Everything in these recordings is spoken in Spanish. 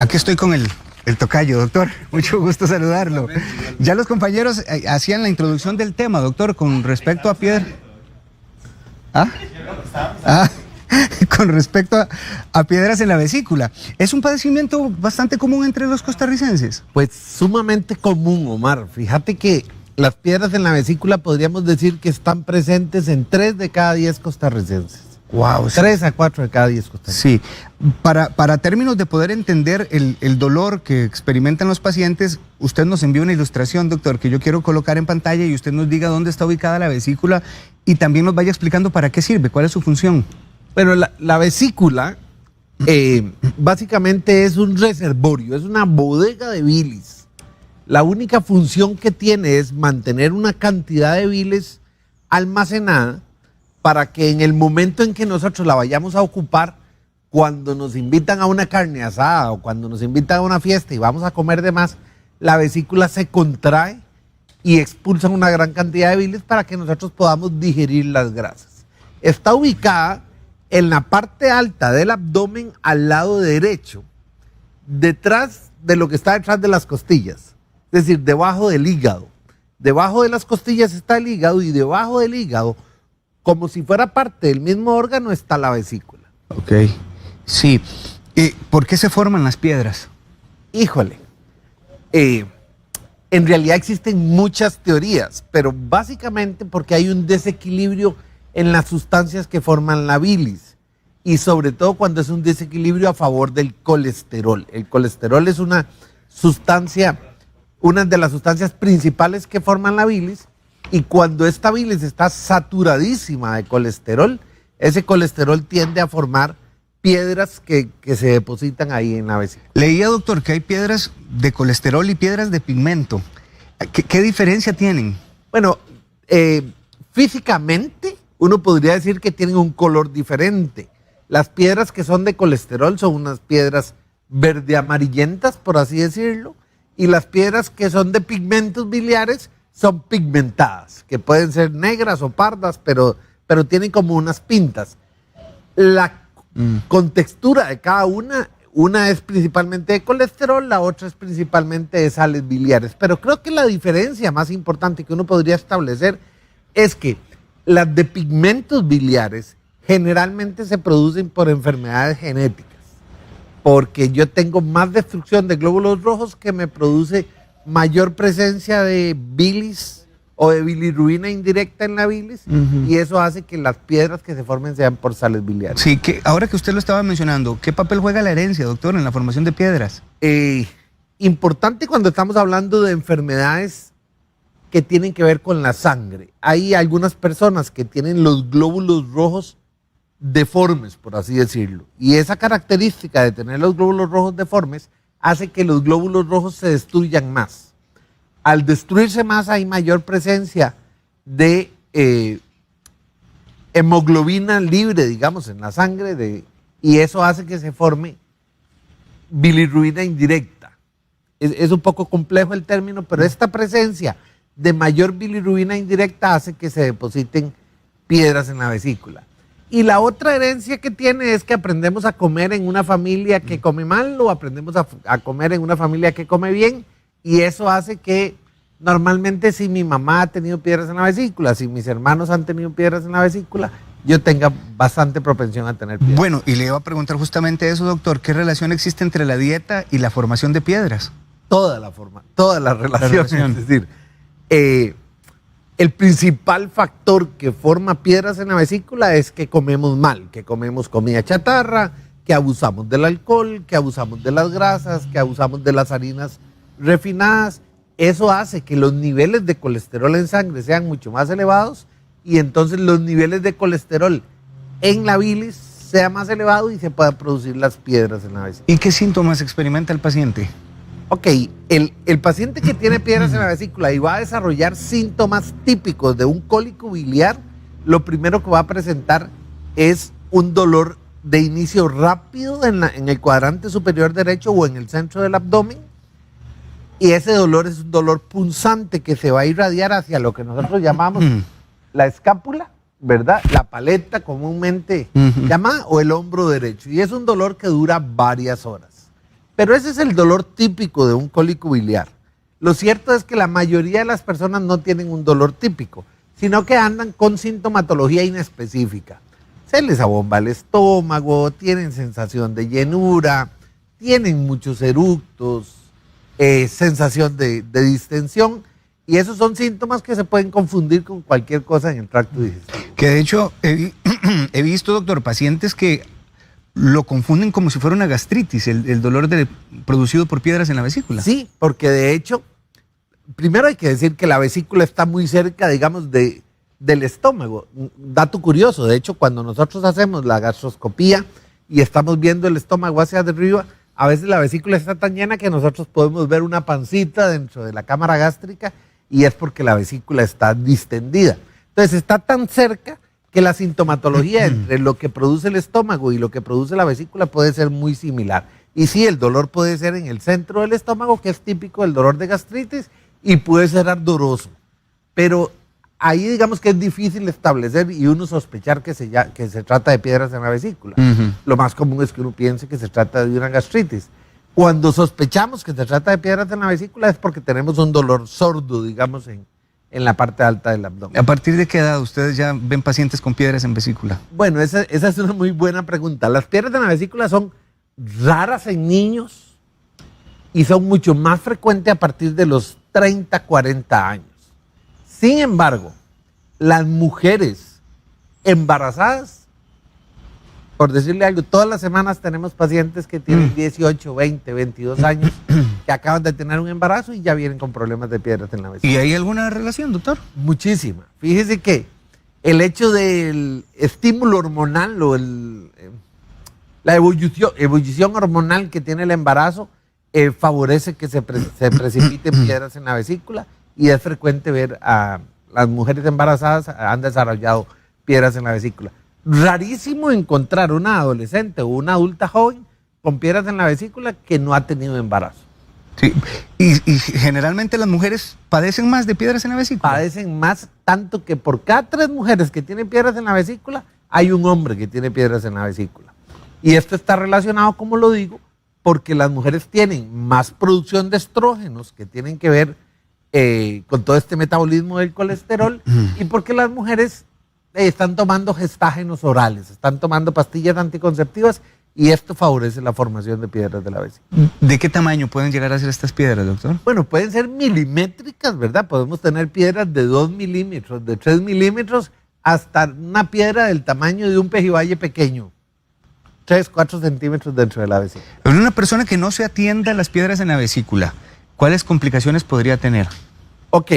Aquí estoy con el tocayo, doctor. Mucho gusto saludarlo. Ya los compañeros hacían la introducción del tema, doctor, con respecto a piedra. Con respecto a piedras en la vesícula. ¿Es un padecimiento bastante común entre los costarricenses? Pues sumamente común, Omar. Fíjate que las piedras en la vesícula podríamos decir que están presentes en 3 de cada 10 costarricenses. Wow, 3 a 4 de cada 10 costarricenses. Sí, para términos de poder entender el dolor que experimentan los pacientes, usted nos envió una ilustración, doctor, que yo quiero colocar en pantalla y usted nos diga dónde está ubicada la vesícula y también nos vaya explicando para qué sirve, cuál es su función. Pero la vesícula básicamente es un reservorio, es una bodega de bilis. La única función que tiene es mantener una cantidad de bilis almacenada para que en el momento en que nosotros la vayamos a ocupar, cuando nos invitan a una carne asada o cuando nos invitan a una fiesta y vamos a comer de más, la vesícula se contrae y expulsa una gran cantidad de bilis para que nosotros podamos digerir las grasas. Está ubicada en la parte alta del abdomen al lado derecho, detrás de lo que está detrás de las costillas, es decir, debajo del hígado. Debajo de las costillas está el hígado y debajo del hígado, como si fuera parte del mismo órgano, está la vesícula. Ok, sí. ¿Por qué se forman las piedras? Híjole, en realidad existen muchas teorías, pero básicamente porque hay un desequilibrio en las sustancias que forman la bilis y sobre todo cuando es un desequilibrio a favor del colesterol. El colesterol es una de las sustancias principales que forman la bilis y cuando esta bilis está saturadísima de colesterol, ese colesterol tiende a formar piedras que se depositan ahí en la vesícula. Leía, doctor, que hay piedras de colesterol y piedras de pigmento. ¿Qué diferencia tienen? Bueno, físicamente uno podría decir que tienen un color diferente. Las piedras que son de colesterol son unas piedras verde amarillentas, por así decirlo, y las piedras que son de pigmentos biliares son pigmentadas, que pueden ser negras o pardas, pero tienen como unas pintas. La contextura de cada una es principalmente de colesterol, la otra es principalmente de sales biliares. Pero creo que la diferencia más importante que uno podría establecer es que las de pigmentos biliares generalmente se producen por enfermedades genéticas, porque yo tengo más destrucción de glóbulos rojos que me produce mayor presencia de bilis o de bilirrubina indirecta en la bilis, y eso hace que las piedras que se formen sean por sales biliares. Sí, ahora que usted lo estaba mencionando, ¿qué papel juega la herencia, doctor, en la formación de piedras? Importante cuando estamos hablando de enfermedades que tienen que ver con la sangre. Hay algunas personas que tienen los glóbulos rojos deformes, por así decirlo, y esa característica de tener los glóbulos rojos deformes hace que los glóbulos rojos se destruyan más. Al destruirse más hay mayor presencia de hemoglobina libre, digamos, en la sangre, y eso hace que se forme bilirrubina indirecta. Es un poco complejo el término, pero esta presencia de mayor bilirrubina indirecta hace que se depositen piedras en la vesícula. Y la otra herencia que tiene es que aprendemos a comer en una familia que come mal o aprendemos a comer en una familia que come bien, y eso hace que normalmente si mi mamá ha tenido piedras en la vesícula, si mis hermanos han tenido piedras en la vesícula, yo tenga bastante propensión a tener piedras. Bueno, y le iba a preguntar justamente eso, doctor, ¿qué relación existe entre la dieta y la formación de piedras? Toda la relación. Es decir, el principal factor que forma piedras en la vesícula es que comemos mal, que comemos comida chatarra, que abusamos del alcohol, que abusamos de las grasas, que abusamos de las harinas refinadas. Eso hace que los niveles de colesterol en sangre sean mucho más elevados y entonces los niveles de colesterol en la bilis sea más elevado y se puedan producir las piedras en la vesícula. ¿Y qué síntomas experimenta el paciente? Ok, el paciente que tiene piedras en la vesícula y va a desarrollar síntomas típicos de un cólico biliar, lo primero que va a presentar es un dolor de inicio rápido en el cuadrante superior derecho o en el centro del abdomen, y ese dolor es un dolor punzante que se va a irradiar hacia lo que nosotros llamamos la escápula, ¿verdad? La paleta comúnmente llamada, o el hombro derecho, y es un dolor que dura varias horas. Pero ese es el dolor típico de un cólico biliar. Lo cierto es que la mayoría de las personas no tienen un dolor típico, sino que andan con sintomatología inespecífica. Se les abomba el estómago, tienen sensación de llenura, tienen muchos eructos, sensación de distensión, y esos son síntomas que se pueden confundir con cualquier cosa en el tracto digestivo. Que de hecho he visto, doctor, pacientes que lo confunden como si fuera una gastritis, el dolor producido por piedras en la vesícula. Sí, porque de hecho, primero hay que decir que la vesícula está muy cerca, digamos, del estómago. Dato curioso, de hecho, cuando nosotros hacemos la gastroscopía y estamos viendo el estómago hacia arriba, a veces la vesícula está tan llena que nosotros podemos ver una pancita dentro de la cámara gástrica, y es porque la vesícula está distendida. Entonces está tan cerca que la sintomatología entre lo que produce el estómago y lo que produce la vesícula puede ser muy similar. Y sí, el dolor puede ser en el centro del estómago, que es típico del dolor de gastritis, y puede ser ardoroso. Pero ahí digamos que es difícil establecer y uno sospechar que se trata de piedras en la vesícula. Lo más común es que uno piense que se trata de una gastritis. Cuando sospechamos que se trata de piedras en la vesícula es porque tenemos un dolor sordo, digamos, en la parte alta del abdomen. ¿A partir de qué edad ustedes ya ven pacientes con piedras en vesícula? Bueno, esa es una muy buena pregunta. Las piedras en la vesícula son raras en niños y son mucho más frecuentes a partir de los 30, 40 años. Sin embargo, las mujeres embarazadas, por decirle algo, todas las semanas tenemos pacientes que tienen 18, 20, 22 años que acaban de tener un embarazo y ya vienen con problemas de piedras en la vesícula. ¿Y hay alguna relación, doctor? Muchísima. Fíjese que el hecho del estímulo hormonal o la ebullición hormonal que tiene el embarazo favorece que se precipiten piedras en la vesícula, y es frecuente ver a las mujeres embarazadas han desarrollado piedras en la vesícula. Rarísimo encontrar una adolescente o una adulta joven con piedras en la vesícula que no ha tenido embarazo. Sí. Y generalmente las mujeres padecen más de piedras en la vesícula. Padecen más, tanto que por cada 3 mujeres que tienen piedras en la vesícula, hay un hombre que tiene piedras en la vesícula. Y esto está relacionado, como lo digo, porque las mujeres tienen más producción de estrógenos que tienen que ver con todo este metabolismo del colesterol, y porque las mujeres están tomando gestágenos orales, están tomando pastillas anticonceptivas, y esto favorece la formación de piedras de la vesícula. ¿De qué tamaño pueden llegar a ser estas piedras, doctor? Bueno, pueden ser milimétricas, ¿verdad? Podemos tener piedras de 2 milímetros, de 3 milímetros, hasta una piedra del tamaño de un pejibaye pequeño. 3, 4 centímetros dentro de la vesícula. En una persona que no se atienda a las piedras en la vesícula, ¿cuáles complicaciones podría tener? Ok,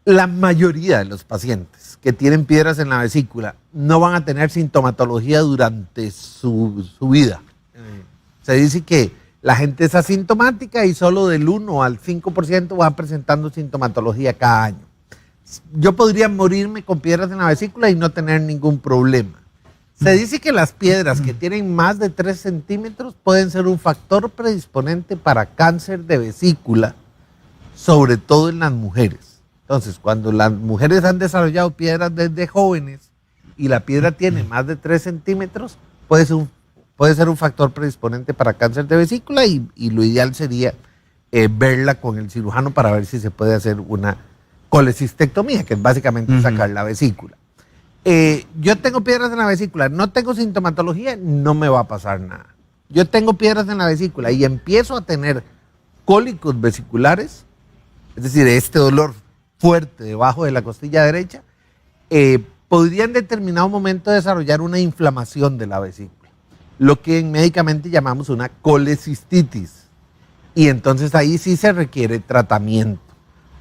la mayoría de los pacientes que tienen piedras en la vesícula no van a tener sintomatología durante su vida. Se dice que la gente es asintomática y solo del 1 al 5% va presentando sintomatología cada año. Yo podría morirme con piedras en la vesícula y no tener ningún problema. Se dice que las piedras que tienen más de 3 centímetros pueden ser un factor predisponente para cáncer de vesícula, sobre todo en las mujeres. Entonces, cuando las mujeres han desarrollado piedras desde jóvenes y la piedra tiene más de 3 centímetros, puede ser un factor predisponente para cáncer de vesícula, y lo ideal sería verla con el cirujano para ver si se puede hacer una colecistectomía, que es básicamente sacar la vesícula. Yo tengo piedras en la vesícula, no tengo sintomatología, no me va a pasar nada. Yo tengo piedras en la vesícula y empiezo a tener cólicos vesiculares, es decir, este dolor fuerte debajo de la costilla derecha, podría en determinado momento desarrollar una inflamación de la vesícula, lo que médicamente llamamos una colecistitis. Y entonces ahí sí se requiere tratamiento,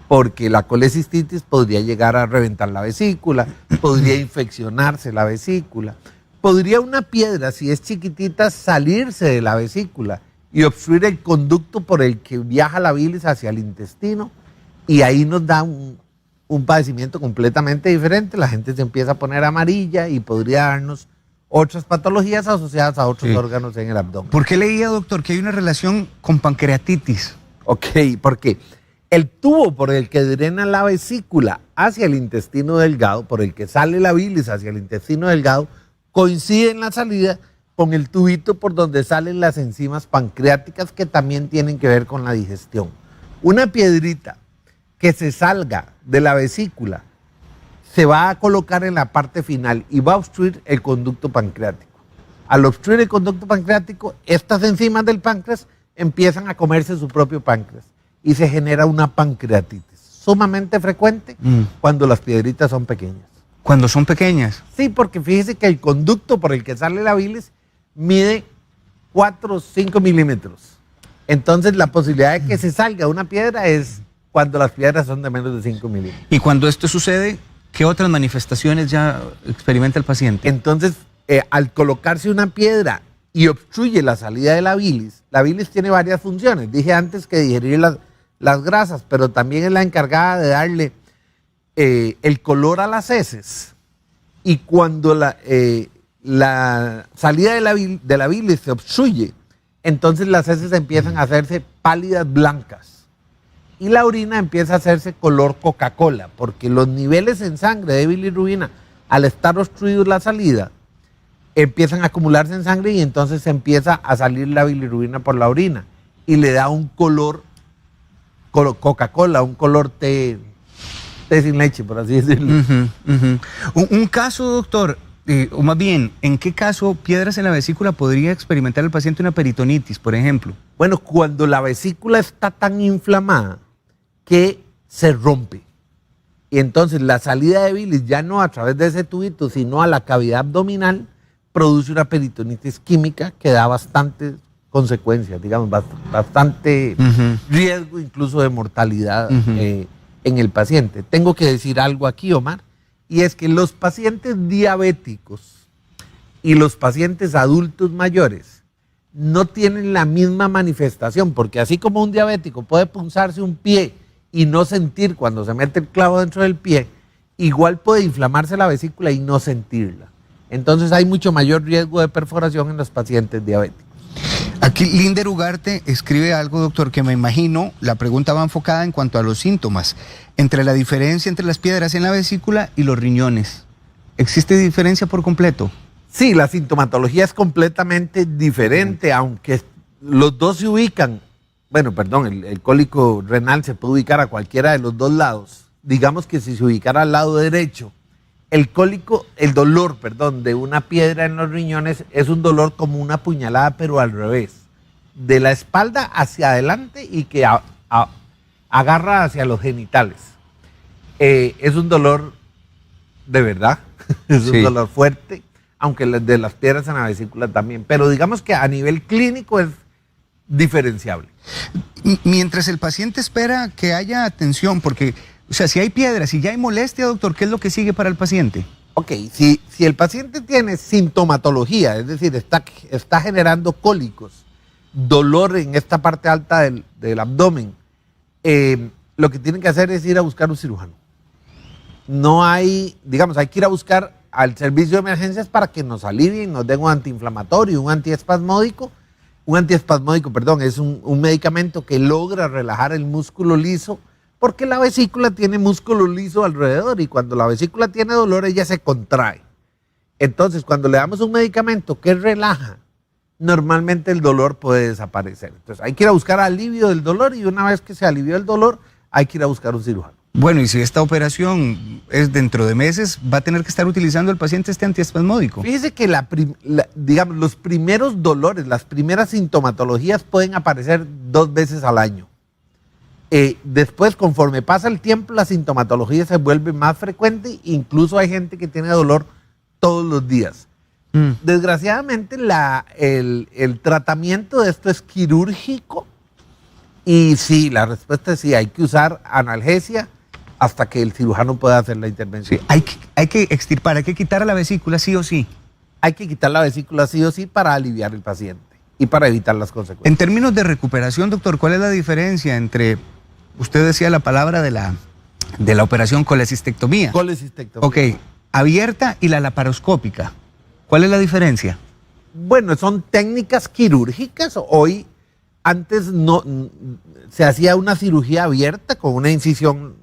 porque la colecistitis podría llegar a reventar la vesícula, podría infeccionarse la vesícula, podría una piedra, si es chiquitita, salirse de la vesícula y obstruir el conducto por el que viaja la bilis hacia el intestino, y ahí nos da un padecimiento completamente diferente. La gente se empieza a poner amarilla y podría darnos otras patologías asociadas a otros órganos en el abdomen. ¿Por qué leía, doctor, que hay una relación con pancreatitis? Ok, porque el tubo por el que drena la vesícula hacia el intestino delgado, por el que sale la bilis hacia el intestino delgado, coincide en la salida con el tubito por donde salen las enzimas pancreáticas que también tienen que ver con la digestión. Una piedrita que se salga de la vesícula se va a colocar en la parte final y va a obstruir el conducto pancreático. Al obstruir el conducto pancreático, estas enzimas del páncreas empiezan a comerse su propio páncreas y se genera una pancreatitis, sumamente frecuente cuando las piedritas son pequeñas. Cuando son pequeñas. Sí, porque fíjese que el conducto por el que sale la bilis mide 4 o 5 milímetros. Entonces la posibilidad de que se salga una piedra es cuando las piedras son de menos de 5 milímetros. Y cuando esto sucede, ¿qué otras manifestaciones ya experimenta el paciente? Entonces, al colocarse una piedra y obstruye la salida de la bilis tiene varias funciones. Dije antes que digerir las grasas, pero también es la encargada de darle el color a las heces. Y cuando la salida de la bilis se obstruye, entonces las heces empiezan a hacerse pálidas blancas. Y la orina empieza a hacerse color Coca-Cola, porque los niveles en sangre de bilirrubina, al estar obstruidos la salida, empiezan a acumularse en sangre y entonces empieza a salir la bilirrubina por la orina y le da un color Coca-Cola, un color té sin leche, por así decirlo. Un caso, doctor, o más bien, ¿en qué caso piedras en la vesícula podría experimentar el paciente una peritonitis, por ejemplo? Bueno, cuando la vesícula está tan inflamada que se rompe. Y entonces la salida de bilis ya no a través de ese tubito, sino a la cavidad abdominal, produce una peritonitis química que da bastantes consecuencias, digamos, bastante riesgo incluso de mortalidad en el paciente. Tengo que decir algo aquí, Omar, y es que los pacientes diabéticos y los pacientes adultos mayores no tienen la misma manifestación, porque así como un diabético puede punzarse un pie y no sentir cuando se mete el clavo dentro del pie, igual puede inflamarse la vesícula y no sentirla. Entonces hay mucho mayor riesgo de perforación en los pacientes diabéticos. Aquí Linder Ugarte escribe algo, doctor, que me imagino, la pregunta va enfocada en cuanto a los síntomas, entre la diferencia entre las piedras en la vesícula y los riñones. ¿Existe diferencia por completo? Sí, la sintomatología es completamente diferente, aunque los dos se ubican. Bueno, perdón, el cólico renal se puede ubicar a cualquiera de los dos lados. Digamos que si se ubicara al lado derecho, el dolor de una piedra en los riñones es un dolor como una puñalada, pero al revés, de la espalda hacia adelante y que agarra hacia los genitales. Es un dolor de verdad, es un dolor fuerte, aunque de las piedras en la vesícula también, pero digamos que a nivel clínico es diferenciable. Mientras el paciente espera que haya atención, porque... O sea, si hay piedras, si ya hay molestia, doctor, ¿qué es lo que sigue para el paciente? Ok, si el paciente tiene sintomatología, es decir, está generando cólicos, dolor en esta parte alta del abdomen, lo que tienen que hacer es ir a buscar un cirujano. No hay, digamos, hay que ir a buscar al servicio de emergencias para que nos alivien, nos den un antiinflamatorio, un antiespasmódico. Un antiespasmódico, perdón, es un medicamento que logra relajar el músculo liso, porque la vesícula tiene músculo liso alrededor y cuando la vesícula tiene dolor ella se contrae. Entonces cuando le damos un medicamento que relaja, normalmente el dolor puede desaparecer. Entonces hay que ir a buscar alivio del dolor y una vez que se alivió el dolor hay que ir a buscar un cirujano. Bueno, y si esta operación es dentro de meses, va a tener que estar utilizando el paciente este antiespasmódico. Fíjese que digamos, los primeros dolores, las primeras sintomatologías pueden aparecer 2 veces al año. Después, conforme pasa el tiempo, la sintomatología se vuelve más frecuente, incluso hay gente que tiene dolor todos los días. Desgraciadamente, el tratamiento de esto es quirúrgico y sí, la respuesta es sí, hay que usar analgesia hasta que el cirujano pueda hacer la intervención. Sí, hay que extirpar, hay que quitar la vesícula sí o sí. Hay que quitar la vesícula sí o sí para aliviar al paciente y para evitar las consecuencias. En términos de recuperación, doctor, ¿cuál es la diferencia entre... Usted decía la palabra de la operación colecistectomía. Colecistectomía. Ok, abierta y la laparoscópica. ¿Cuál es la diferencia? Bueno, son técnicas quirúrgicas. Hoy, antes no se hacía una cirugía abierta con una incisión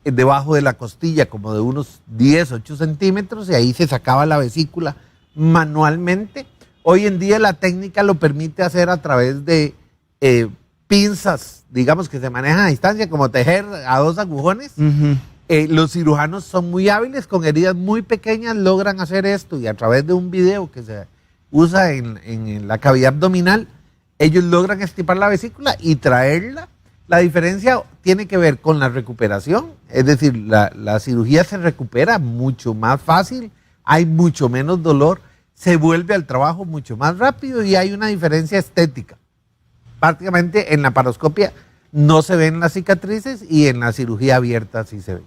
debajo de la costilla como de unos 10, 8 centímetros y ahí se sacaba la vesícula manualmente. Hoy en día la técnica lo permite hacer a través de pinzas, digamos, que se manejan a distancia, como tejer a 2 agujones. Los cirujanos son muy hábiles, con heridas muy pequeñas logran hacer esto, y a través de un video que se usa en la cavidad abdominal, ellos logran estipar la vesícula y traerla. La diferencia tiene que ver con la recuperación, es decir, la cirugía se recupera mucho más fácil, hay mucho menos dolor, se vuelve al trabajo mucho más rápido y hay una diferencia estética. Prácticamente en la paroscopia no se ven las cicatrices y en la cirugía abierta sí se ven.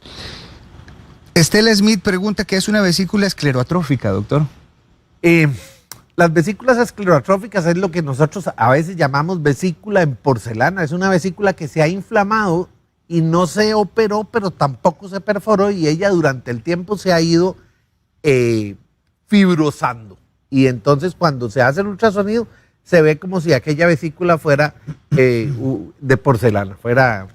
Estela Smith pregunta qué es una vesícula esclerotrófica, doctor. Las vesículas esclerotróficas es lo que nosotros a veces llamamos vesícula en porcelana. Es una vesícula que se ha inflamado y no se operó, pero tampoco se perforó, y ella durante el tiempo se ha ido fibrosando. Y entonces cuando se hace el ultrasonido se ve como si aquella vesícula fuera de porcelana, fuera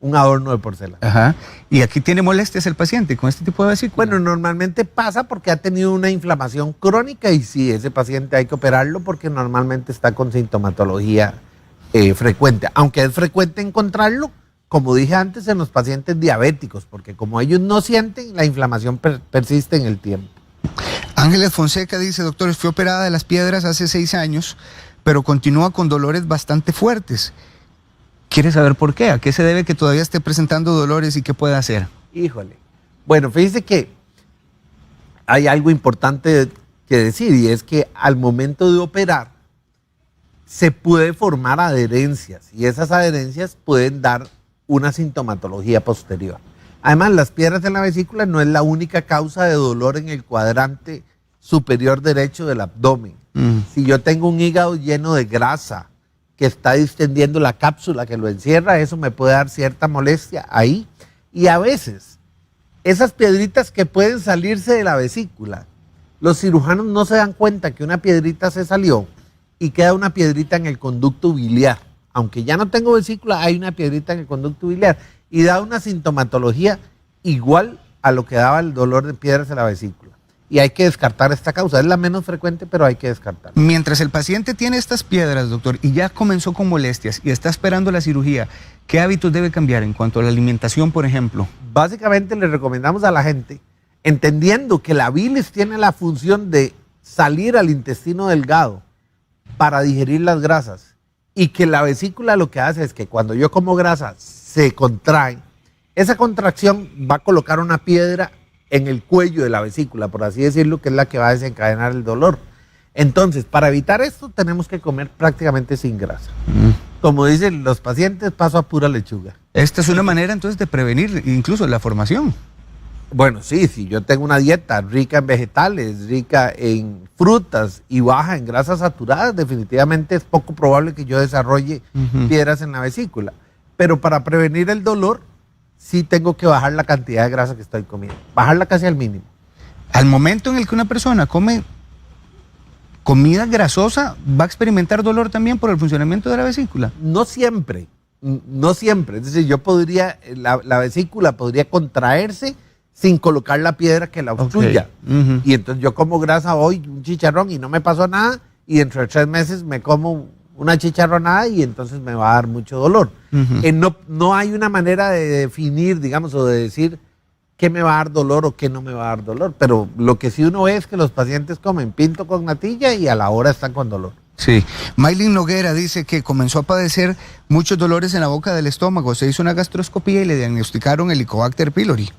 un adorno de porcelana. Ajá. ¿Y aquí tiene molestias el paciente con este tipo de vesícula? Bueno, normalmente pasa porque ha tenido una inflamación crónica, y sí, ese paciente hay que operarlo porque normalmente está con sintomatología frecuente. Aunque es frecuente encontrarlo, como dije antes, en los pacientes diabéticos, porque como ellos no sienten, la inflamación persiste en el tiempo. Ángeles Fonseca dice, doctor, fui operada de las piedras hace 6 años, pero continúa con dolores bastante fuertes. ¿Quiere saber por qué? ¿A qué se debe que todavía esté presentando dolores y qué puede hacer? Híjole. Bueno, fíjese que hay algo importante que decir, y es que al momento de operar se puede formar adherencias, y esas adherencias pueden dar una sintomatología posterior. Además, las piedras en la vesícula no es la única causa de dolor en el cuadrante superior derecho del abdomen. Si yo tengo un hígado lleno de grasa que está distendiendo la cápsula que lo encierra, eso me puede dar cierta molestia ahí. Y a veces, esas piedritas que pueden salirse de la vesícula, los cirujanos no se dan cuenta que una piedrita se salió y queda una piedrita en el conducto biliar. Aunque ya no tengo vesícula, hay una piedrita en el conducto biliar y da una sintomatología igual a lo que daba el dolor de piedras en la vesícula. Y hay que descartar esta causa. Es la menos frecuente, pero hay que descartarla. Mientras el paciente tiene estas piedras, doctor, y ya comenzó con molestias y está esperando la cirugía, ¿qué hábitos debe cambiar en cuanto a la alimentación, por ejemplo? Básicamente le recomendamos a la gente, entendiendo que la bilis tiene la función de salir al intestino delgado para digerir las grasas, y que la vesícula lo que hace es que cuando yo como grasa se contrae, esa contracción va a colocar una piedra en el cuello de la vesícula, por así decirlo, que es la que va a desencadenar el dolor. Entonces, para evitar esto, tenemos que comer prácticamente sin grasa. Como dicen los pacientes, paso a pura lechuga. Esta es una manera entonces de prevenir incluso la formación. Bueno, sí, si yo tengo una dieta rica en vegetales, rica en frutas y baja en grasas saturadas, definitivamente es poco probable que yo desarrolle piedras en la vesícula. Pero para prevenir el dolor, sí tengo que bajar la cantidad de grasa que estoy comiendo, bajarla casi al mínimo. Al momento en el que una persona come comida grasosa, ¿va a experimentar dolor también por el funcionamiento de la vesícula? No siempre, no siempre. Es decir, yo podría, la vesícula podría contraerse sin colocar la piedra que la obstruya. Okay. Y entonces yo como grasa hoy, un chicharrón, y no me pasó nada, y dentro de 3 meses me como una chicharronada y entonces me va a dar mucho dolor. No hay una manera de definir, digamos, o de decir qué me va a dar dolor o qué no me va a dar dolor, pero lo que sí uno ve es que los pacientes comen pinto con natilla y a la hora están con dolor. Sí. Maylin Noguera dice que comenzó a padecer muchos dolores en la boca del estómago, se hizo una gastroscopía y le diagnosticaron Helicobacter pylori.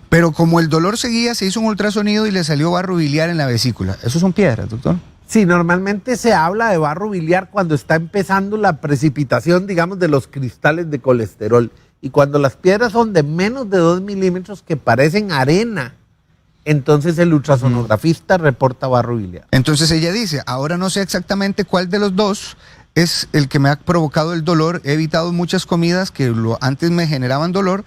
Pero como el dolor seguía, se hizo un ultrasonido y le salió barro biliar en la vesícula. ¿Eso son piedras, doctor? Sí, normalmente se habla de barro biliar cuando está empezando la precipitación, digamos, de los cristales de colesterol. Y cuando las piedras son de menos de 2 milímetros que parecen arena, entonces el ultrasonografista reporta barro biliar. Entonces ella dice, ahora no sé exactamente cuál de los dos es el que me ha provocado el dolor. He evitado muchas comidas que antes me generaban dolor,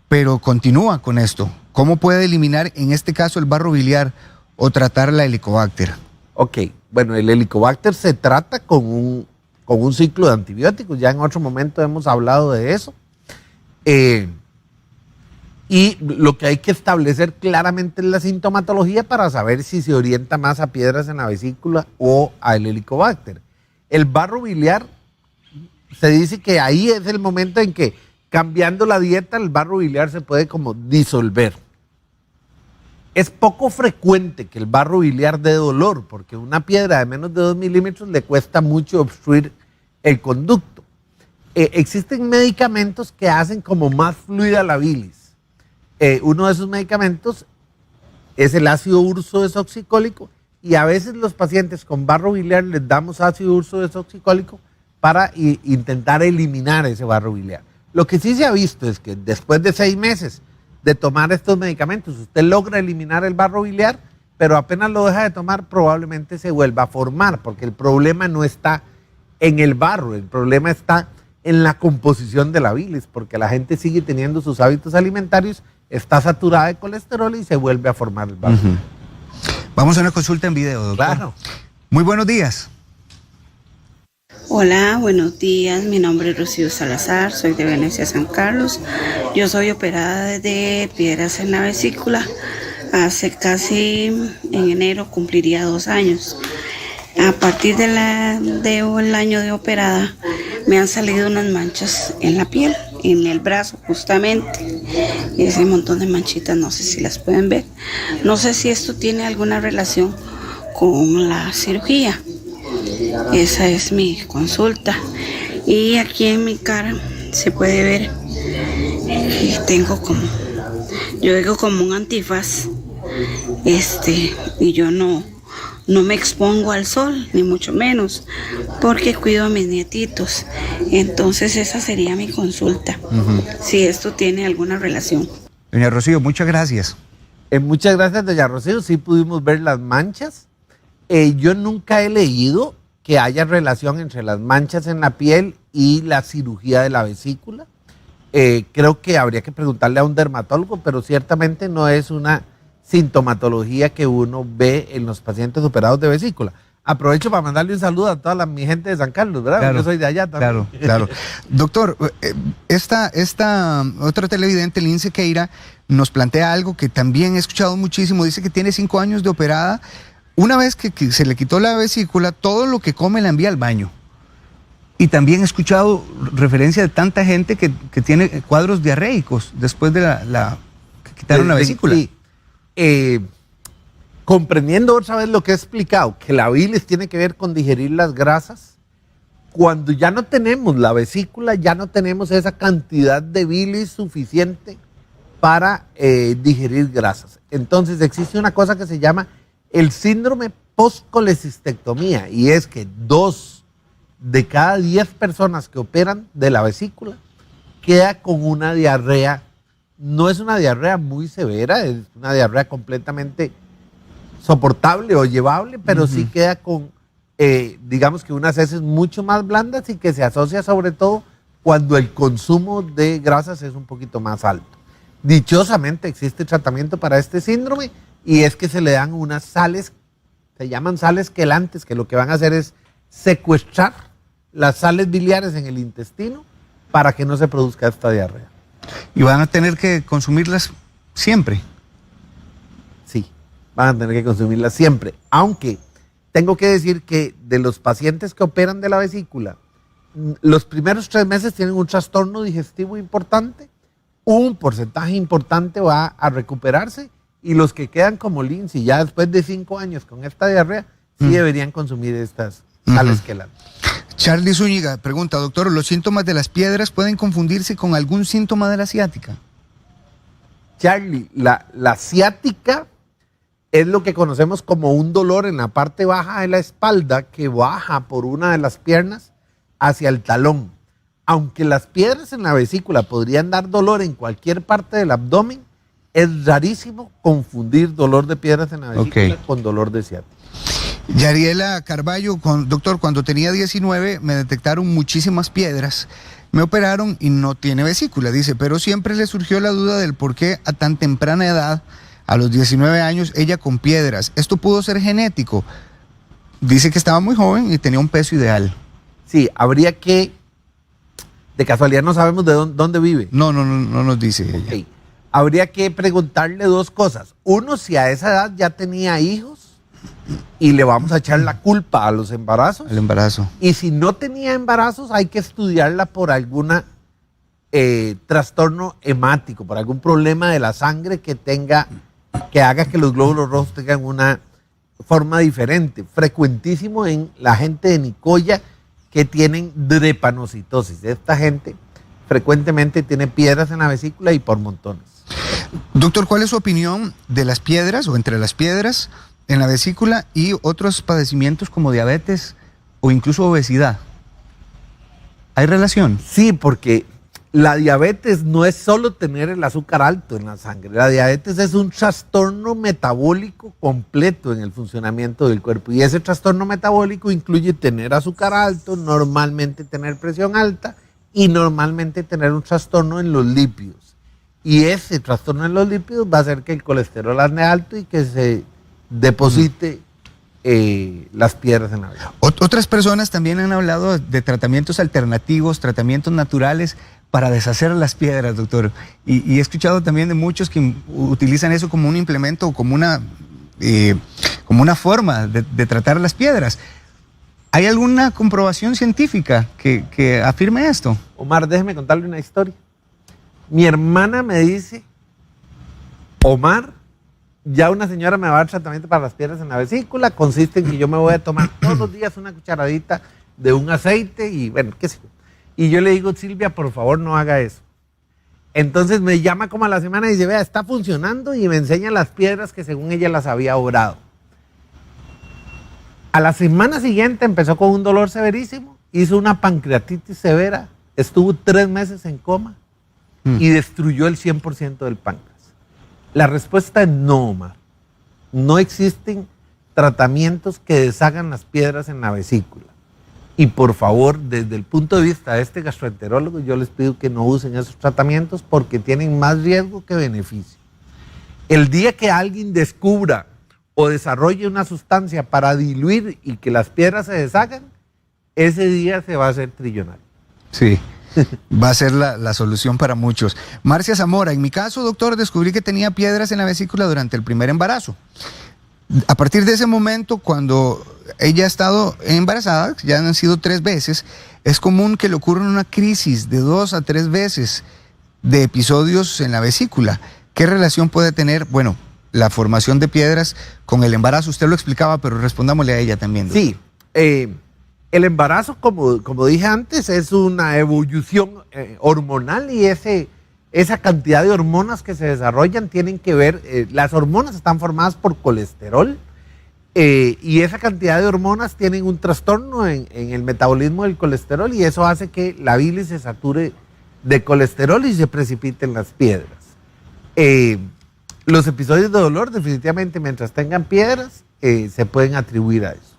pero continúa con esto. ¿Cómo puede eliminar en este caso el barro biliar o tratar la Helicobacter? Ok, bueno, el Helicobacter se trata con un ciclo de antibióticos. Ya en otro momento hemos hablado de eso. Y lo que hay que establecer claramente es la sintomatología para saber si se orienta más a piedras en la vesícula o al helicobacter. El barro biliar, se dice que ahí es el momento en que cambiando la dieta el barro biliar se puede como disolver. Es poco frecuente que el barro biliar dé dolor, porque una piedra de menos de 2 milímetros le cuesta mucho obstruir el conducto. Existen medicamentos que hacen como más fluida la bilis. Uno de esos medicamentos es el ácido urso desoxicólico, y a veces los pacientes con barro biliar les damos ácido urso desoxicólico para intentar eliminar ese barro biliar. Lo que sí se ha visto es que después de 6 meses de tomar estos medicamentos, usted logra eliminar el barro biliar, pero apenas lo deja de tomar, probablemente se vuelva a formar, porque el problema no está en el barro, el problema está en la composición de la bilis, porque la gente sigue teniendo sus hábitos alimentarios, está saturada de colesterol y se vuelve a formar el barro. Vamos a una consulta en video, doctor. Claro. Muy buenos días. Hola, buenos días. Mi nombre es Rocío Salazar, soy de Venecia, San Carlos. Yo soy operada de piedras en la vesícula. Hace casi, en enero cumpliría 2 años. A partir del año de operada me han salido unas manchas en la piel, en el brazo justamente. Ese montón de manchitas, no sé si las pueden ver. No sé si esto tiene alguna relación con la cirugía. Esa es mi consulta. Y aquí en mi cara se puede ver que yo tengo como un antifaz. Y yo no me expongo al sol, ni mucho menos, porque cuido a mis nietitos. Entonces esa sería mi consulta, si esto tiene alguna relación. Doña Rocío, muchas gracias. Muchas gracias, doña Rocío. Sí pudimos ver las manchas. Yo nunca he leído que haya relación entre las manchas en la piel y la cirugía de la vesícula. Creo que habría que preguntarle a un dermatólogo, pero ciertamente no es una sintomatología que uno ve en los pacientes operados de vesícula. Aprovecho para mandarle un saludo a toda mi gente de San Carlos, ¿verdad? Claro, yo soy de allá también. Claro. Doctor, esta otra televidente, Lince Queira, nos plantea algo que también he escuchado muchísimo. Dice que tiene 5 años de operada. Una vez que se le quitó la vesícula, todo lo que come la envía al baño. Y también he escuchado referencia de tanta gente que tiene cuadros diarreicos después de que quitaron la vesícula. Sí. Comprendiendo otra vez lo que he explicado, que la bilis tiene que ver con digerir las grasas, cuando ya no tenemos la vesícula, ya no tenemos esa cantidad de bilis suficiente para digerir grasas. Entonces existe una cosa que se llama el síndrome post-colecistectomía, y es que 2 de cada 10 personas que operan de la vesícula queda con una diarrea. No es una diarrea muy severa, es una diarrea completamente soportable o llevable, pero sí queda con, digamos que unas heces mucho más blandas, y que se asocia sobre todo cuando el consumo de grasas es un poquito más alto. Dichosamente existe tratamiento para este síndrome, y es que se le dan unas sales, se llaman sales quelantes, que lo que van a hacer es secuestrar las sales biliares en el intestino para que no se produzca esta diarrea. Y van a tener que consumirlas siempre. Sí, van a tener que consumirlas siempre. Aunque tengo que decir que de los pacientes que operan de la vesícula, los primeros 3 meses tienen un trastorno digestivo importante, un porcentaje importante va a recuperarse, y los que quedan como Lindsay ya después de 5 años con esta diarrea, sí deberían consumir estas sales quelantes. Charlie Zúñiga pregunta, doctor, ¿los síntomas de las piedras pueden confundirse con algún síntoma de la ciática? Charlie, la ciática es lo que conocemos como un dolor en la parte baja de la espalda que baja por una de las piernas hacia el talón. Aunque las piedras en la vesícula podrían dar dolor en cualquier parte del abdomen, es rarísimo confundir dolor de piedras en la vesícula con dolor de ciática. Yariela Carballo, doctor, cuando tenía 19 me detectaron muchísimas piedras. Me operaron y no tiene vesícula, dice, pero siempre le surgió la duda del por qué a tan temprana edad, a los 19 años, ella con piedras. ¿Esto pudo ser genético? Dice que estaba muy joven y tenía un peso ideal. Sí, habría que... De casualidad no sabemos de dónde vive. No nos dice ella. Okay. habría que preguntarle dos cosas. Uno, si a esa edad ya tenía hijos y le vamos a echar la culpa a los embarazos. El embarazo. Y si no tenía embarazos, hay que estudiarla por alguna trastorno hemático, por algún problema de la sangre que haga que los glóbulos rojos tengan una forma diferente. Frecuentísimo en la gente de Nicoya que tienen drepanocitosis. Esta gente frecuentemente tiene piedras en la vesícula y por montones. Doctor, ¿cuál es su opinión de las piedras o entre las piedras en la vesícula y otros padecimientos como diabetes o incluso obesidad? ¿Hay relación? Sí, porque la diabetes no es solo tener el azúcar alto en la sangre. La diabetes es un trastorno metabólico completo en el funcionamiento del cuerpo. Y ese trastorno metabólico incluye tener azúcar alto, normalmente tener presión alta y normalmente tener un trastorno en los lípidos. Y ese trastorno en los lípidos va a hacer que el colesterol ande alto y que se deposite las piedras en la vesícula. Otras personas también han hablado de tratamientos alternativos, tratamientos naturales para deshacer las piedras, doctor. Y he escuchado también de muchos que utilizan eso como un implemento o como una forma de tratar las piedras. ¿Hay alguna comprobación científica que afirme esto? Omar, déjeme contarle una historia. Mi hermana me dice, Omar, ya una señora me va a dar tratamiento para las piedras en la vesícula, consiste en que yo me voy a tomar todos los días una cucharadita de un aceite y bueno, qué sé yo. Y yo le digo, Silvia, por favor no haga eso. Entonces me llama como a la semana y dice, vea, está funcionando, y me enseña las piedras que según ella las había obrado. A la semana siguiente empezó con un dolor severísimo, hizo una pancreatitis severa, estuvo 3 meses en coma y destruyó el 100% del páncreas. La respuesta es no, Omar. No existen tratamientos que deshagan las piedras en la vesícula. Y por favor, desde el punto de vista de este gastroenterólogo, yo les pido que no usen esos tratamientos porque tienen más riesgo que beneficio. El día que alguien descubra o desarrolle una sustancia para diluir y que las piedras se deshagan, ese día se va a hacer trillonario. Sí, va a ser la solución para muchos. Marcia Zamora, en mi caso, doctor, descubrí que tenía piedras en la vesícula durante el primer embarazo. A partir de ese momento, cuando ella ha estado embarazada, ya han sido 3 veces, es común que le ocurra una crisis de 2 a 3 veces de episodios en la vesícula. ¿Qué relación puede tener, bueno, la formación de piedras con el embarazo? Usted lo explicaba, pero respondámosle a ella también, doctor. Sí, el embarazo, como dije antes, es una evolución hormonal y esa cantidad de hormonas que se desarrollan tienen que ver, las hormonas están formadas por colesterol y esa cantidad de hormonas tienen un trastorno en el metabolismo del colesterol y eso hace que la bilis se sature de colesterol y se precipiten las piedras. Los episodios de dolor definitivamente mientras tengan piedras se pueden atribuir a eso.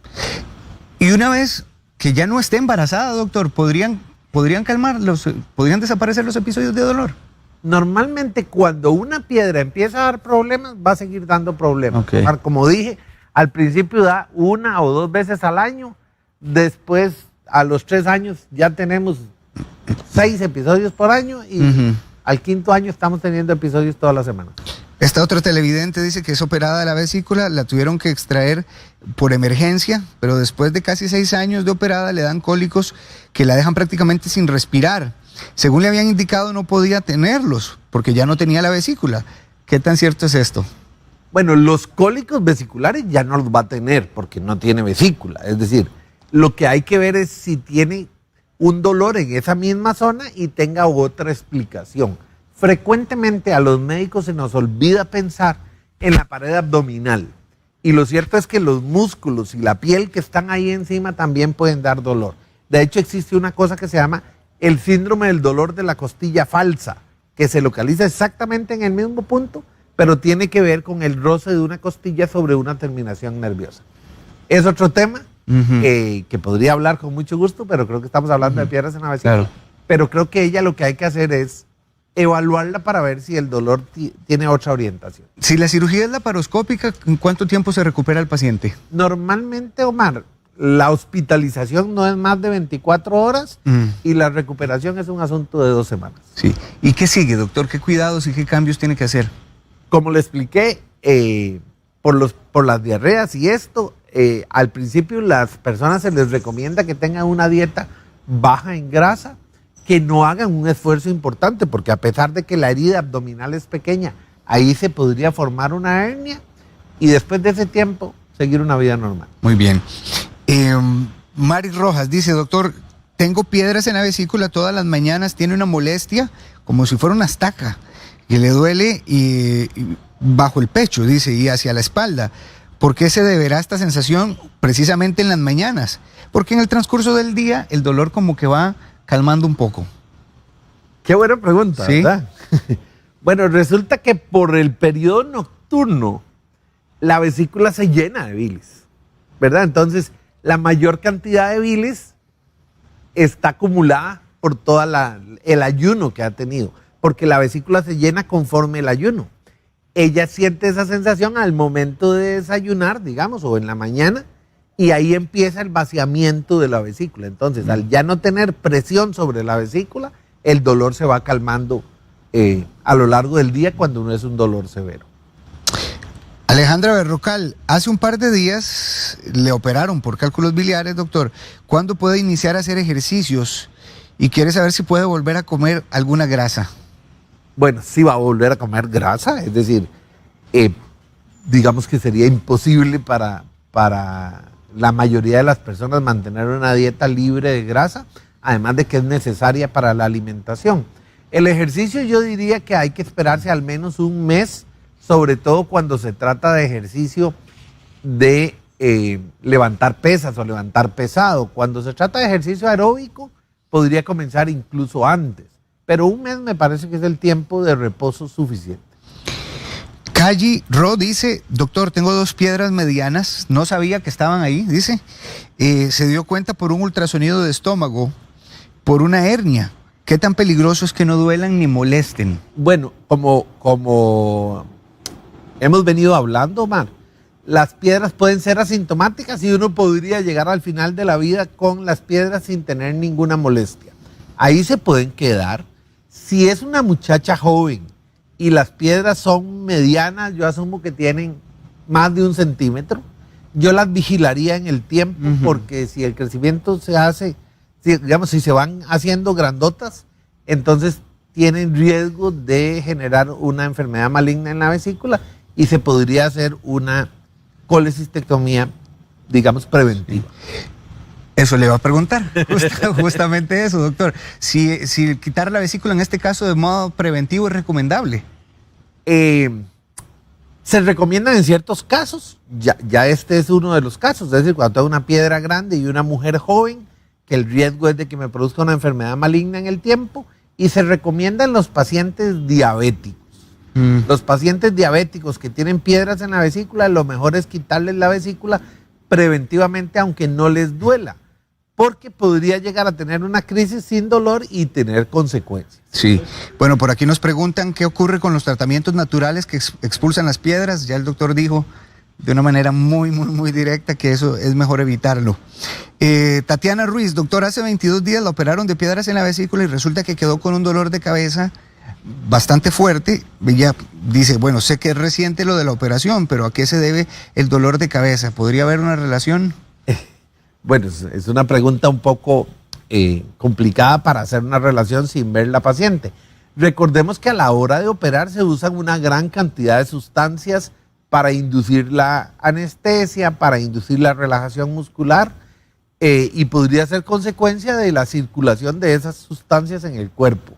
Y una vez que ya no esté embarazada, doctor, ¿podrían podrían desaparecer los episodios de dolor? Normalmente cuando una piedra empieza a dar problemas, va a seguir dando problemas. Okay. Como dije, al principio da 1 o 2 veces al año, después a los 3 años ya tenemos 6 episodios por año y al 5.º año estamos teniendo episodios toda la semana. Esta otra televidente dice que es operada de la vesícula, la tuvieron que extraer por emergencia, pero después de casi 6 años de operada le dan cólicos que la dejan prácticamente sin respirar. Según le habían indicado, no podía tenerlos porque ya no tenía la vesícula. ¿Qué tan cierto es esto? Bueno, los cólicos vesiculares ya no los va a tener porque no tiene vesícula. Es decir, lo que hay que ver es si tiene un dolor en esa misma zona y tenga otra explicación. Frecuentemente a los médicos se nos olvida pensar en la pared abdominal. Y lo cierto es que los músculos y la piel que están ahí encima también pueden dar dolor. De hecho, existe una cosa que se llama el síndrome del dolor de la costilla falsa, que se localiza exactamente en el mismo punto, pero tiene que ver con el roce de una costilla sobre una terminación nerviosa. Es otro tema que podría hablar con mucho gusto, pero creo que estamos hablando de piedras en la vesícula. Claro. Pero creo que ella lo que hay que hacer es evaluarla para ver si el dolor tiene otra orientación. Si la cirugía es laparoscópica, ¿en cuánto tiempo se recupera el paciente? Normalmente, Omar, la hospitalización no es más de 24 horas y la recuperación es un asunto de 2 semanas. Sí. ¿Y qué sigue, doctor? ¿Qué cuidados y qué cambios tiene que hacer? Como le expliqué, por las diarreas y esto, al principio las personas se les recomienda que tengan una dieta baja en grasa, que no hagan un esfuerzo importante, porque a pesar de que la herida abdominal es pequeña, ahí se podría formar una hernia y después de ese tiempo seguir una vida normal. Muy bien. Mari Rojas dice, doctor, tengo piedras en la vesícula todas las mañanas, tiene una molestia como si fuera una estaca, que le duele y bajo el pecho, dice, y hacia la espalda. ¿Por qué se deberá esta sensación precisamente en las mañanas? Porque en el transcurso del día el dolor como que va calmando un poco. Qué buena pregunta, ¿sí? ¿Verdad? Bueno, resulta que por el periodo nocturno la vesícula se llena de bilis, ¿verdad? Entonces, la mayor cantidad de bilis está acumulada por todo el ayuno que ha tenido, porque la vesícula se llena conforme el ayuno. Ella siente esa sensación al momento de desayunar, digamos, o en la mañana, y ahí empieza el vaciamiento de la vesícula. Entonces, al ya no tener presión sobre la vesícula, el dolor se va calmando a lo largo del día cuando no es un dolor severo. Alejandra Berrocal, hace un par de días le operaron por cálculos biliares, doctor. ¿Cuándo puede iniciar a hacer ejercicios? Y quiere saber si puede volver a comer alguna grasa. Bueno, sí va a volver a comer grasa, es decir, digamos que sería imposible para la mayoría de las personas mantener una dieta libre de grasa, además de que es necesaria para la alimentación. El ejercicio yo diría que hay que esperarse al menos un mes, sobre todo cuando se trata de ejercicio de levantar pesas o levantar pesado. Cuando se trata de ejercicio aeróbico, podría comenzar incluso antes, pero un mes me parece que es el tiempo de reposo suficiente. Calle Ro dice, doctor, tengo 2 piedras medianas, no sabía que estaban ahí, dice, se dio cuenta por un ultrasonido de estómago, por una hernia. ¿Qué tan peligroso es que no duelan ni molesten? Bueno, como hemos venido hablando, Omar, las piedras pueden ser asintomáticas y uno podría llegar al final de la vida con las piedras sin tener ninguna molestia. Ahí se pueden quedar. Si es una muchacha joven y las piedras son medianas, yo asumo que tienen más de 1 centímetro, yo las vigilaría en el tiempo, porque si el crecimiento se hace, si se van haciendo grandotas, entonces tienen riesgo de generar una enfermedad maligna en la vesícula y se podría hacer una colecistectomía, digamos, preventiva. Eso le iba a preguntar, justamente eso, doctor. Si quitar la vesícula en este caso de modo preventivo es recomendable. Se recomiendan en ciertos casos, ya este es uno de los casos, es decir, cuando hay una piedra grande y una mujer joven, que el riesgo es de que me produzca una enfermedad maligna en el tiempo, y se recomienda en los pacientes diabéticos. Los pacientes diabéticos que tienen piedras en la vesícula, lo mejor es quitarles la vesícula preventivamente, aunque no les duela, porque podría llegar a tener una crisis sin dolor y tener consecuencias. Sí. Bueno, por aquí nos preguntan qué ocurre con los tratamientos naturales que expulsan las piedras. Ya el doctor dijo de una manera muy directa que eso es mejor evitarlo. Tatiana Ruiz, doctor, hace 22 días la operaron de piedras en la vesícula y resulta que quedó con un dolor de cabeza bastante fuerte. Ella dice, bueno, sé que es reciente lo de la operación, pero ¿a qué se debe el dolor de cabeza? ¿Podría haber una relación? Bueno, es una pregunta un poco complicada para hacer una relación sin ver la paciente. Recordemos que a la hora de operar se usan una gran cantidad de sustancias para inducir la anestesia, para inducir la relajación muscular, y podría ser consecuencia de la circulación de esas sustancias en el cuerpo.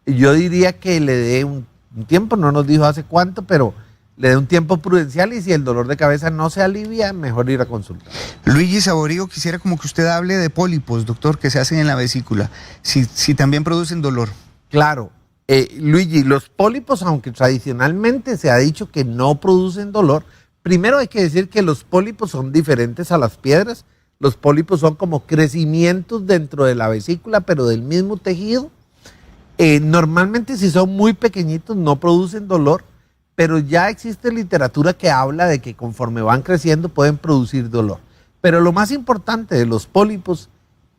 Yo diría que le dé un tiempo, no nos dijo hace cuánto, pero le dé un tiempo prudencial, y si el dolor de cabeza no se alivia, mejor ir a consultar. Luigi Saborío, quisiera como que usted hable de pólipos, doctor, que se hacen en la vesícula, si también producen dolor. Claro, Luigi, los pólipos, aunque tradicionalmente se ha dicho que no producen dolor, primero hay que decir que los pólipos son diferentes a las piedras. Los pólipos son como crecimientos dentro de la vesícula, pero del mismo tejido. Normalmente, si son muy pequeñitos, no producen dolor, pero ya existe literatura que habla de que conforme van creciendo pueden producir dolor. Pero lo más importante de los pólipos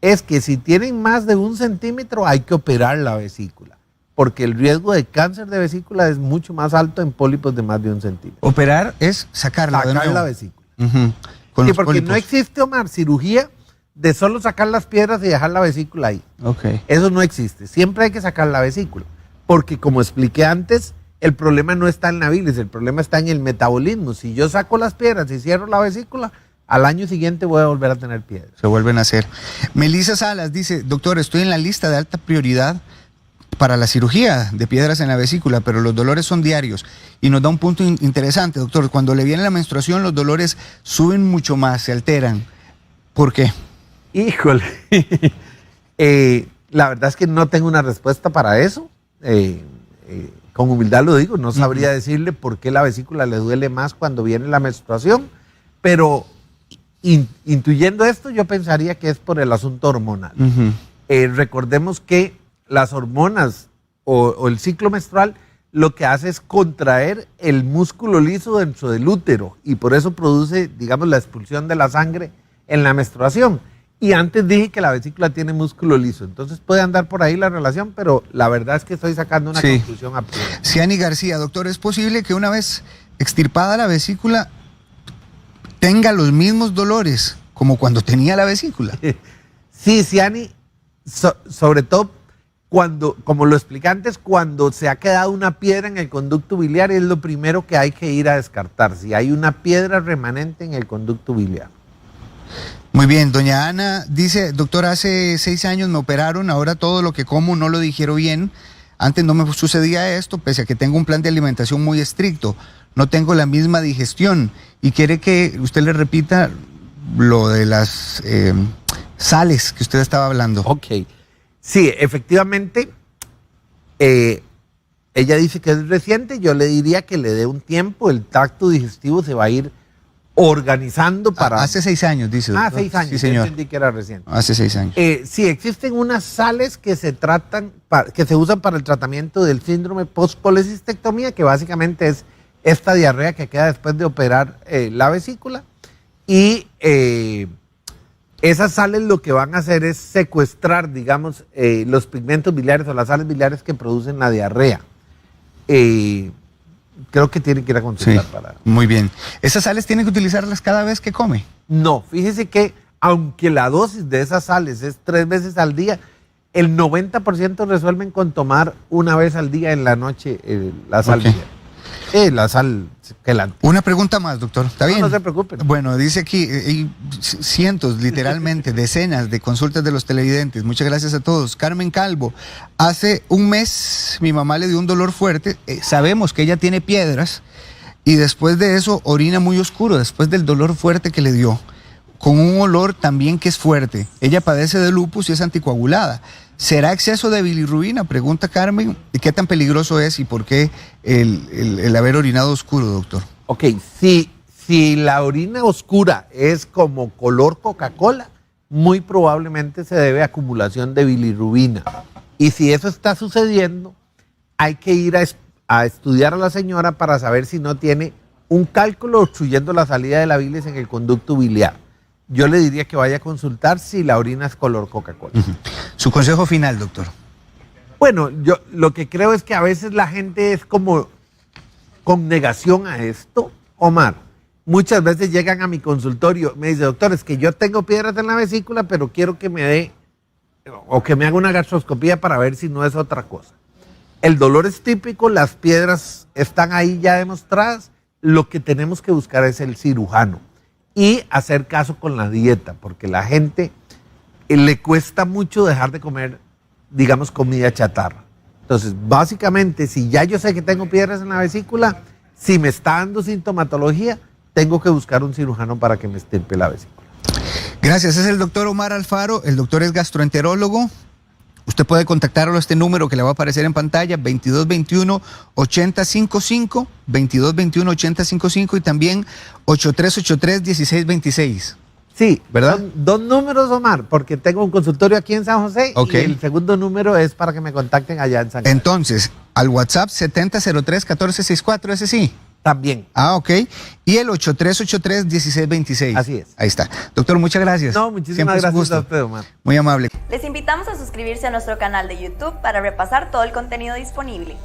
es que si tienen más de 1 centímetro hay que operar la vesícula, porque el riesgo de cáncer de vesícula es mucho más alto en pólipos de más de 1 centímetro. Operar es sacarla de Sacar nuevo. la vesícula. Ujú. Con Sí, los porque pólipos. no existe, Omar, cirugía de solo sacar las piedras y dejar la vesícula ahí. Ok. Eso no existe. Siempre hay que sacar la vesícula. Porque como expliqué antes, el problema no está en la bilis, el problema está en el metabolismo. Si yo saco las piedras y cierro la vesícula, al año siguiente voy a volver a tener piedras. Se vuelven a hacer. Melissa Salas dice, doctor, estoy en la lista de alta prioridad para la cirugía de piedras en la vesícula, pero los dolores son diarios. Y nos da un punto interesante, doctor. Cuando le viene la menstruación, los dolores suben mucho más, se alteran. ¿Por qué? Híjole. La verdad es que no tengo una respuesta para eso. Con humildad lo digo, no sabría decirle por qué la vesícula le duele más cuando viene la menstruación, pero intuyendo esto, yo pensaría que es por el asunto hormonal. Recordemos que las hormonas o el ciclo menstrual lo que hace es contraer el músculo liso dentro del útero y por eso produce, digamos, la expulsión de la sangre en la menstruación. Y antes dije que la vesícula tiene músculo liso, entonces puede andar por ahí la relación, pero la verdad es que estoy sacando una conclusión absurda. Ciani García, doctor, ¿es posible que una vez extirpada la vesícula tenga los mismos dolores como cuando tenía la vesícula? Sí, Ciani, sobre todo cuando, como lo expliqué antes, cuando se ha quedado una piedra en el conducto biliar es lo primero que hay que ir a descartar, si hay una piedra remanente en el conducto biliar. Muy bien, doña Ana dice, doctor, hace 6 años me operaron, ahora todo lo que como no lo digiero bien, antes no me sucedía esto, pese a que tengo un plan de alimentación muy estricto, no tengo la misma digestión y quiere que usted le repita lo de las sales que usted estaba hablando. Ok, sí, efectivamente, ella dice que es reciente, yo le diría que le dé un tiempo, el tracto digestivo se va a ir organizando para... Hace 6 años, dice. Ah, doctor. 6 años, sí, señor. yo entendí que era reciente. Hace 6 años. Sí, existen unas sales que se tratan, que se usan para el tratamiento del síndrome post-policistectomía, que básicamente es esta diarrea que queda después de operar la vesícula. Y esas sales lo que van a hacer es secuestrar, digamos, los pigmentos biliares o las sales biliares que producen la diarrea. Creo que tiene que ir a consultar para... Muy bien. ¿Esas sales tiene que utilizarlas cada vez que come? No, fíjese que aunque la dosis de esas sales es 3 veces al día, el 90% resuelven con tomar una vez al día en la noche la sal. La sal quelante. Una pregunta más, doctor. ¿Está bien? No se preocupen. Bueno, dice aquí, hay cientos, literalmente, decenas de consultas de los televidentes. Muchas gracias a todos. Carmen Calvo, hace un mes mi mamá le dio un dolor fuerte. Sabemos que ella tiene piedras y después de eso orina muy oscuro, después del dolor fuerte que le dio, con un olor también que es fuerte. Ella padece de lupus y es anticoagulada. ¿Será exceso de bilirrubina? Pregunta Carmen. ¿Qué tan peligroso es y por qué el haber orinado oscuro, doctor? Ok, si la orina oscura es como color Coca-Cola, muy probablemente se debe a acumulación de bilirrubina. Y si eso está sucediendo, hay que ir a estudiar a la señora para saber si no tiene un cálculo obstruyendo la salida de la bilis en el conducto biliar. Yo le diría que vaya a consultar si la orina es color Coca-Cola. Su consejo final, doctor. Bueno, yo lo que creo es que a veces la gente es como con negación a esto. Omar, muchas veces llegan a mi consultorio, me dice, doctor, es que yo tengo piedras en la vesícula, pero quiero que me dé o que me haga una gastroscopía para ver si no es otra cosa. El dolor es típico, las piedras están ahí ya demostradas, lo que tenemos que buscar es el cirujano. Y hacer caso con la dieta, porque la gente le cuesta mucho dejar de comer, digamos, comida chatarra. Entonces, básicamente, si ya yo sé que tengo piedras en la vesícula, si me está dando sintomatología, tengo que buscar un cirujano para que me estirpe la vesícula. Gracias, es el doctor Omar Alfaro, el doctor es gastroenterólogo. Usted puede contactarlo a este número que le va a aparecer en pantalla, 2221-8055, 2221-8055 y también 8383-1626. Sí, ¿verdad? Son 2 números, Omar, porque tengo un consultorio aquí en San José y el segundo número es para que me contacten allá en San Carlos. Entonces, al WhatsApp 7003-1464, ese sí. También. Ah, ok. Y el 8383-1626. Así es. Ahí está. Doctor, muchas gracias. No, muchísimas Siempre es un gracias gusto. a usted, Omar. Muy amable. Les invitamos a suscribirse a nuestro canal de YouTube para repasar todo el contenido disponible.